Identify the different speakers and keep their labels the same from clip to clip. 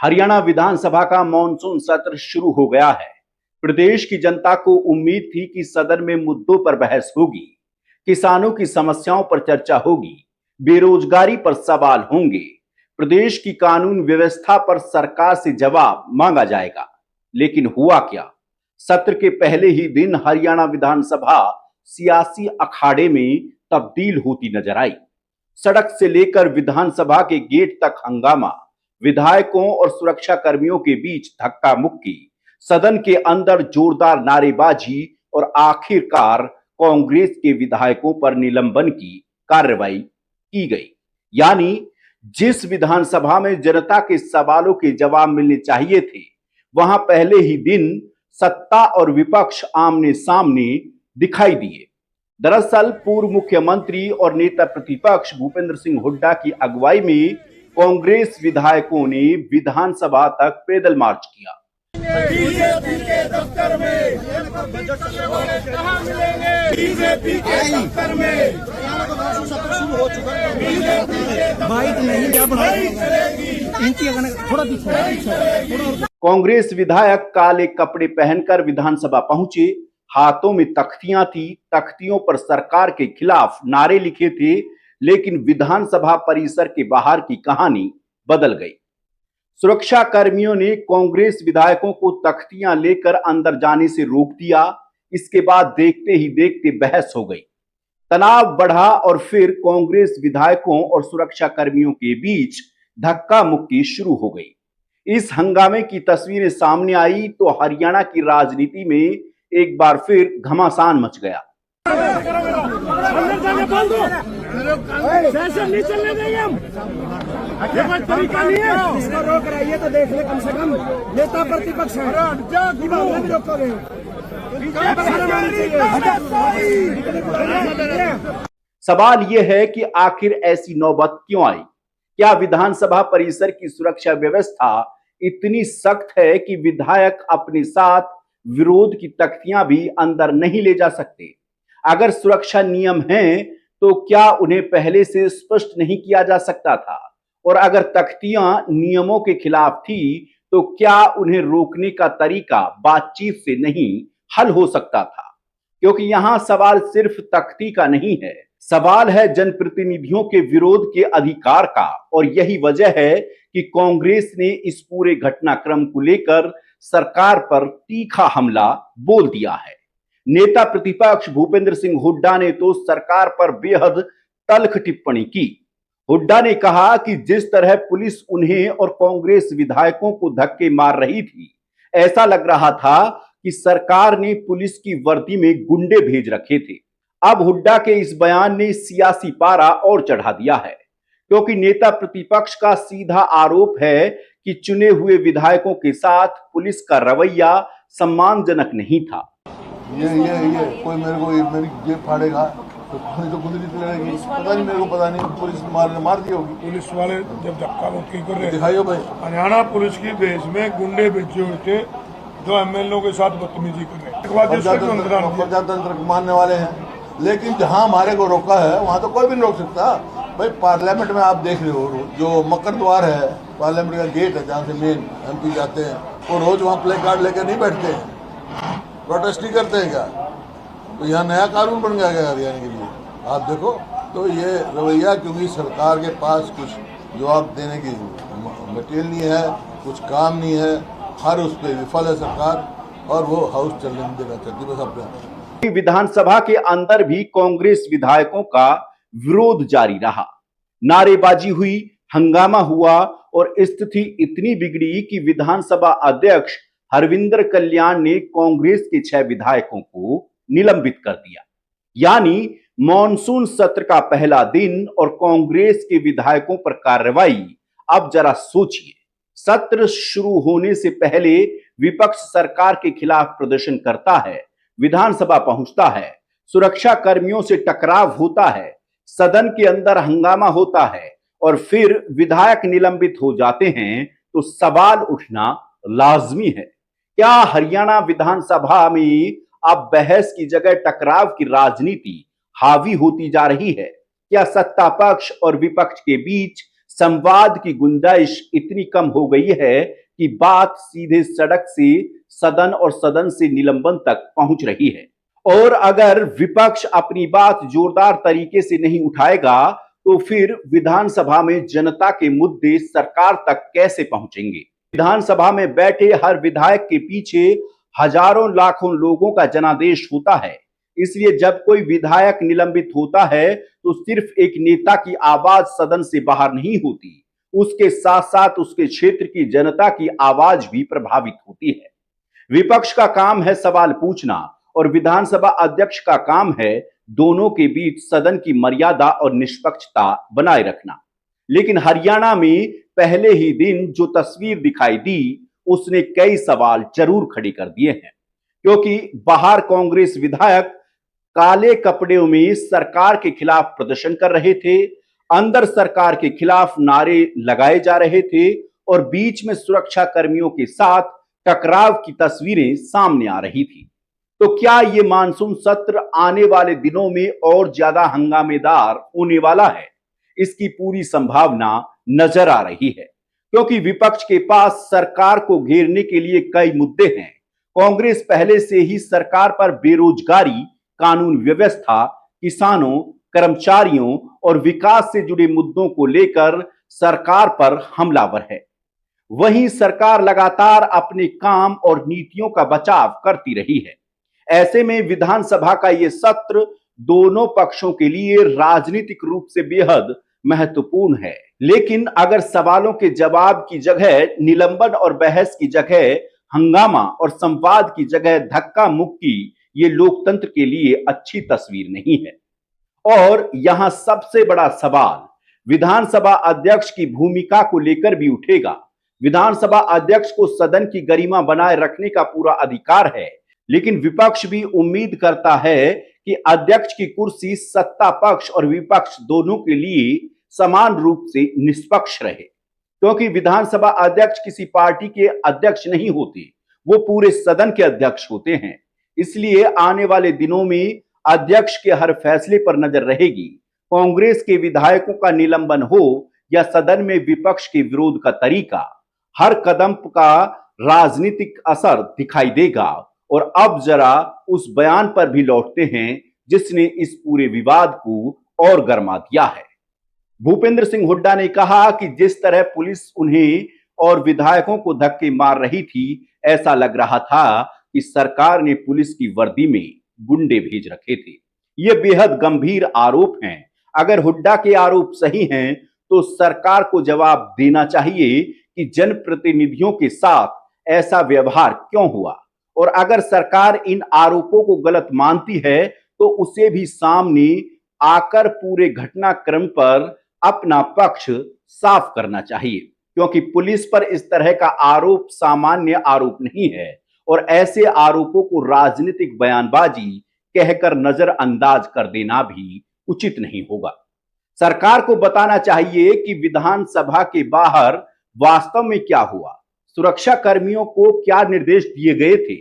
Speaker 1: हरियाणा विधानसभा का मॉनसून सत्र शुरू हो गया है। प्रदेश की जनता को उम्मीद थी कि सदन में मुद्दों पर बहस होगी, किसानों की समस्याओं पर चर्चा होगी, बेरोजगारी पर सवाल होंगे, प्रदेश की कानून व्यवस्था पर सरकार से जवाब मांगा जाएगा। लेकिन हुआ क्या? सत्र के पहले ही दिन हरियाणा विधानसभा सियासी अखाड़े में तब्दील होती नजर आई। सड़क से लेकर विधानसभा के गेट तक हंगामा, विधायकों और सुरक्षा कर्मियों के बीच धक्का मुक्की, सदन के अंदर जोरदार नारेबाजी और आखिरकार कांग्रेस के विधायकों पर निलंबन की कार्रवाई की गई। यानी जिस विधानसभा में जनता के सवालों के जवाब मिलने चाहिए थे, वहां पहले ही दिन सत्ता और विपक्ष आमने सामने दिखाई दिए। दरअसल पूर्व मुख्यमंत्री और नेता प्रतिपक्ष भूपेंद्र सिंह हुड्डा की अगुवाई में कांग्रेस विधायकों ने विधानसभा तक पैदल मार्च किया।
Speaker 2: बीजेपी के दफ्तर में कहां मिलेंगे? बीजेपी के दफ्तर में शुरू हो चुका है।
Speaker 3: बाइक नहीं क्या थोड़ा पीछे।
Speaker 1: कांग्रेस विधायक काले कपड़े पहनकर विधानसभा पहुंचे। हाथों में तख्तियां थी, तख्तियों पर सरकार के खिलाफ नारे लिखे थे। लेकिन विधानसभा परिसर के बाहर की कहानी बदल गई। सुरक्षा कर्मियों ने कांग्रेस विधायकों को तख्तियां लेकर अंदर जाने से रोक दिया। इसके बाद देखते ही देखते बहस हो गई, तनाव बढ़ा और फिर कांग्रेस विधायकों और सुरक्षा कर्मियों के बीच धक्का मुक्की शुरू हो गई। इस हंगामे की तस्वीरें सामने आई तो हरियाणा की राजनीति में एक बार फिर घमासान मच गया।
Speaker 2: सेशन नहीं चलने देंगे हम। ये कोई तरीका नहीं है।
Speaker 3: इसको रोक रहा है तो देख ले, कम से कम नेता प्रतिपक्ष है। रोकोगे
Speaker 1: सवाल यह है कि आखिर ऐसी नौबत क्यों आई? क्या विधानसभा परिसर की सुरक्षा व्यवस्था इतनी सख्त है कि विधायक अपने साथ विरोध की तख्तियां भी अंदर नहीं ले जा सकते? अगर सुरक्षा नियम हैं तो क्या उन्हें पहले से स्पष्ट नहीं किया जा सकता था? और अगर तख्तियां नियमों के खिलाफ थी तो क्या उन्हें रोकने का तरीका बातचीत से नहीं हल हो सकता था? क्योंकि यहां सवाल सिर्फ तख्ती का नहीं है, सवाल है जनप्रतिनिधियों के विरोध के अधिकार का। और यही वजह है कि कांग्रेस ने इस पूरे घटनाक्रम को लेकर सरकार पर तीखा हमला बोल दिया है। नेता प्रतिपक्ष भूपेंद्र सिंह हुड्डा ने तो सरकार पर बेहद तल्ख टिप्पणी की। हुड्डा ने कहा कि जिस तरह पुलिस उन्हें और कांग्रेस विधायकों को धक्के मार रही थी, ऐसा लग रहा था कि सरकार ने पुलिस की वर्दी में गुंडे भेज रखे थे। अब हुड्डा के इस बयान ने सियासी पारा और चढ़ा दिया है, क्योंकि नेता प्रतिपक्ष का सीधा आरोप है कि चुने हुए विधायकों के साथ पुलिस का रवैया सम्मानजनक नहीं था।
Speaker 4: ये कोई मेरी जेब फाड़ेगा तो गुंडली लगेगी, पता नहीं, मेरे को पता नहीं, पुलिस मार दी होगी।
Speaker 2: पुलिस वाले जब धक्का मुक्की कर रहे
Speaker 4: दिखाइयो भाई।
Speaker 2: हरियाणा पुलिस की बेस में गुंडे भेजे हुए थे जो एमएलए के साथ बदतमीजी कर रहे हैं।
Speaker 4: प्रजातंत्र मानने वाले हैं, लेकिन जहाँ हमारे को रोका है वहाँ तो कोई भी नहीं रोक सकता भाई। पार्लियामेंट में आप देख रहे हो, जो मकर द्वार है, पार्लियामेंट का गेट है जहाँ से मेन MP जाते हैं, वो रोज वहाँ प्ले कार्ड लेकर नहीं बैठते हैं, प्रोटेस्ट नहीं करते हैं क्या? तो यहाँ नया कानून बन गया हरियाणा के लिए, आप देखो। तो ये रवैया, क्योंकि सरकार के पास कुछ जवाब देने की मटेरियल नहीं है, कुछ काम नहीं है, हर उस पर विफल है सरकार, और वो हाउस चलने नहीं देना चाहती बस अपने।
Speaker 1: विधानसभा के अंदर भी कांग्रेस विधायकों का विरोध जारी रहा, नारेबाजी हुई, हंगामा हुआ और स्थिति इतनी बिगड़ी कि विधानसभा अध्यक्ष हरविंदर कल्याण ने कांग्रेस के 6 विधायकों को निलंबित कर दिया। यानी मॉनसून सत्र का पहला दिन और कांग्रेस के विधायकों पर कार्रवाई। अब जरा सोचिए, सत्र शुरू होने से पहले विपक्ष सरकार के खिलाफ प्रदर्शन करता है, विधानसभा पहुंचता है, सुरक्षा कर्मियों से टकराव होता है, सदन के अंदर हंगामा होता है और फिर विधायक निलंबित हो जाते हैं, तो सवाल उठना लाजमी है। क्या हरियाणा विधानसभा में अब बहस की जगह टकराव की राजनीति हावी होती जा रही है? क्या सत्ता पक्ष और विपक्ष के बीच संवाद की गुंजाइश इतनी कम हो गई है कि बात सीधे सड़क से सदन और सदन से निलंबन तक पहुंच रही है। और अगर विपक्ष अपनी बात जोरदार तरीके से नहीं उठाएगा तो फिर विधानसभा में जनता के मुद्दे सरकार तक कैसे पहुंचेंगे? विधानसभा में बैठे हर विधायक के पीछे हजारों लाखों लोगों का जनादेश होता है। इसलिए जब कोई विधायक निलंबित होता है तो सिर्फ एक नेता की आवाज सदन से बाहर नहीं होती, उसके साथ साथ उसके क्षेत्र की जनता की आवाज भी प्रभावित होती है। विपक्ष का काम है सवाल पूछना और विधानसभा अध्यक्ष का काम है दोनों के बीच सदन की मर्यादा और निष्पक्षता बनाए रखना। लेकिन हरियाणा में पहले ही दिन जो तस्वीर दिखाई दी उसने कई सवाल जरूर खड़े कर दिए हैं, क्योंकि बाहर कांग्रेस विधायक काले कपड़ों में सरकार के खिलाफ प्रदर्शन कर रहे थे, अंदर सरकार के खिलाफ नारे लगाए जा रहे थे और बीच में सुरक्षा कर्मियों के साथ टकराव की तस्वीरें सामने आ रही थी। तो क्या ये मानसून सत्र आने वाले दिनों में और ज्यादा हंगामेदार होने वाला है? इसकी पूरी संभावना नजर आ रही है, क्योंकि विपक्ष के पास सरकार को घेरने के लिए कई मुद्दे हैं। कांग्रेस पहले से ही सरकार पर बेरोजगारी, कानून व्यवस्था, किसानों, कर्मचारियों और विकास से जुड़े मुद्दों को लेकर सरकार पर हमलावर है। वहीं सरकार लगातार अपने काम और नीतियों का बचाव करती रही है। ऐसे में विधानसभा का यह सत्र दोनों पक्षों के लिए राजनीतिक रूप से बेहद महत्वपूर्ण है। लेकिन अगर सवालों के जवाब की जगह निलंबन और बहस की जगह हंगामा और संवाद की जगह धक्का मुक्की, ये लोकतंत्र के लिए अच्छी तस्वीर नहीं है। और यहां सबसे बड़ा सवाल विधानसभा अध्यक्ष की भूमिका को लेकर भी उठेगा। विधानसभा अध्यक्ष को सदन की गरिमा बनाए रखने का पूरा अधिकार है, लेकिन विपक्ष भी उम्मीद करता है कि अध्यक्ष की कुर्सी सत्ता पक्ष और विपक्ष दोनों के लिए समान रूप से निष्पक्ष रहे, क्योंकि विधानसभा अध्यक्ष किसी पार्टी के अध्यक्ष नहीं होते, वो पूरे सदन के अध्यक्ष होते हैं। इसलिए आने वाले दिनों में अध्यक्ष के हर फैसले पर नजर रहेगी। कांग्रेस के विधायकों का निलंबन हो या सदन में विपक्ष के विरोध का तरीका, हर कदम का राजनीतिक असर दिखाई देगा। और अब जरा उस बयान पर भी लौटते हैं जिसने इस पूरे विवाद को और गर्मा दिया है। भूपेंद्र सिंह हुड्डा ने कहा कि जिस तरह पुलिस उन्हें और विधायकों को धक्के मार रही थी, ऐसा लग रहा था कि सरकार ने पुलिस की वर्दी में गुंडे भेज रखे थे। ये बेहद गंभीर आरोप हैं। अगर हुड्डा के आरोप सही हैं तो सरकार को जवाब देना चाहिए कि जनप्रतिनिधियों के साथ ऐसा व्यवहार क्यों हुआ, और अगर सरकार इन आरोपों को गलत मानती है तो उसे भी सामने आकर पूरे घटनाक्रम पर अपना पक्ष साफ करना चाहिए, क्योंकि पुलिस पर इस तरह का आरोप सामान्य आरोप नहीं है और ऐसे आरोपों को राजनीतिक बयानबाजी कहकर नजरअंदाज कर देना भी उचित नहीं होगा। सरकार को बताना चाहिए कि विधानसभा के बाहर वास्तव में क्या हुआ, सुरक्षा कर्मियों को क्या निर्देश दिए गए थे,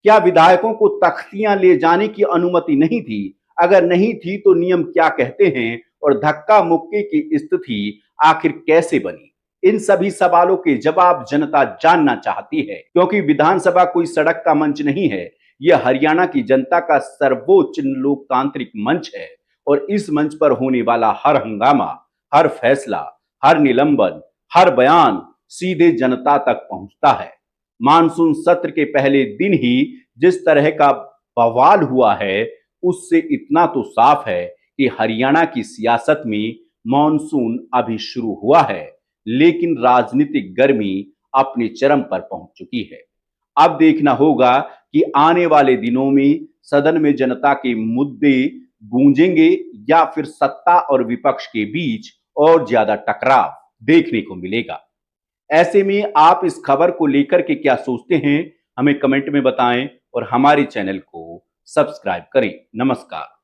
Speaker 1: क्या विधायकों को तख्तियां ले जाने की अनुमति नहीं थी, अगर नहीं थी तो नियम क्या कहते हैं और धक्का मुक्के की स्थिति आखिर कैसे बनी। इन सभी सवालों के जवाब जनता जानना चाहती है, क्योंकि विधानसभा कोई सड़क का मंच नहीं है, यह हरियाणा की जनता का सर्वोच्च लोकतांत्रिक मंच है और इस मंच पर होने वाला हर हंगामा, हर फैसला, हर निलंबन, हर बयान सीधे जनता तक पहुंचता है। मानसून सत्र के पहले दिन ही जिस तरह का बवाल हुआ है, उससे इतना तो साफ है कि हरियाणा की सियासत में मानसून अभी शुरू हुआ है, लेकिन राजनीतिक गर्मी अपने चरम पर पहुंच चुकी है। अब देखना होगा कि आने वाले दिनों में सदन में जनता के मुद्दे गूंजेंगे या फिर सत्ता और विपक्ष के बीच और ज्यादा टकराव देखने को मिलेगा। ऐसे में आप इस खबर को लेकर के क्या सोचते हैं, हमें कमेंट में बताएं और हमारे चैनल को सब्सक्राइब करें। नमस्कार।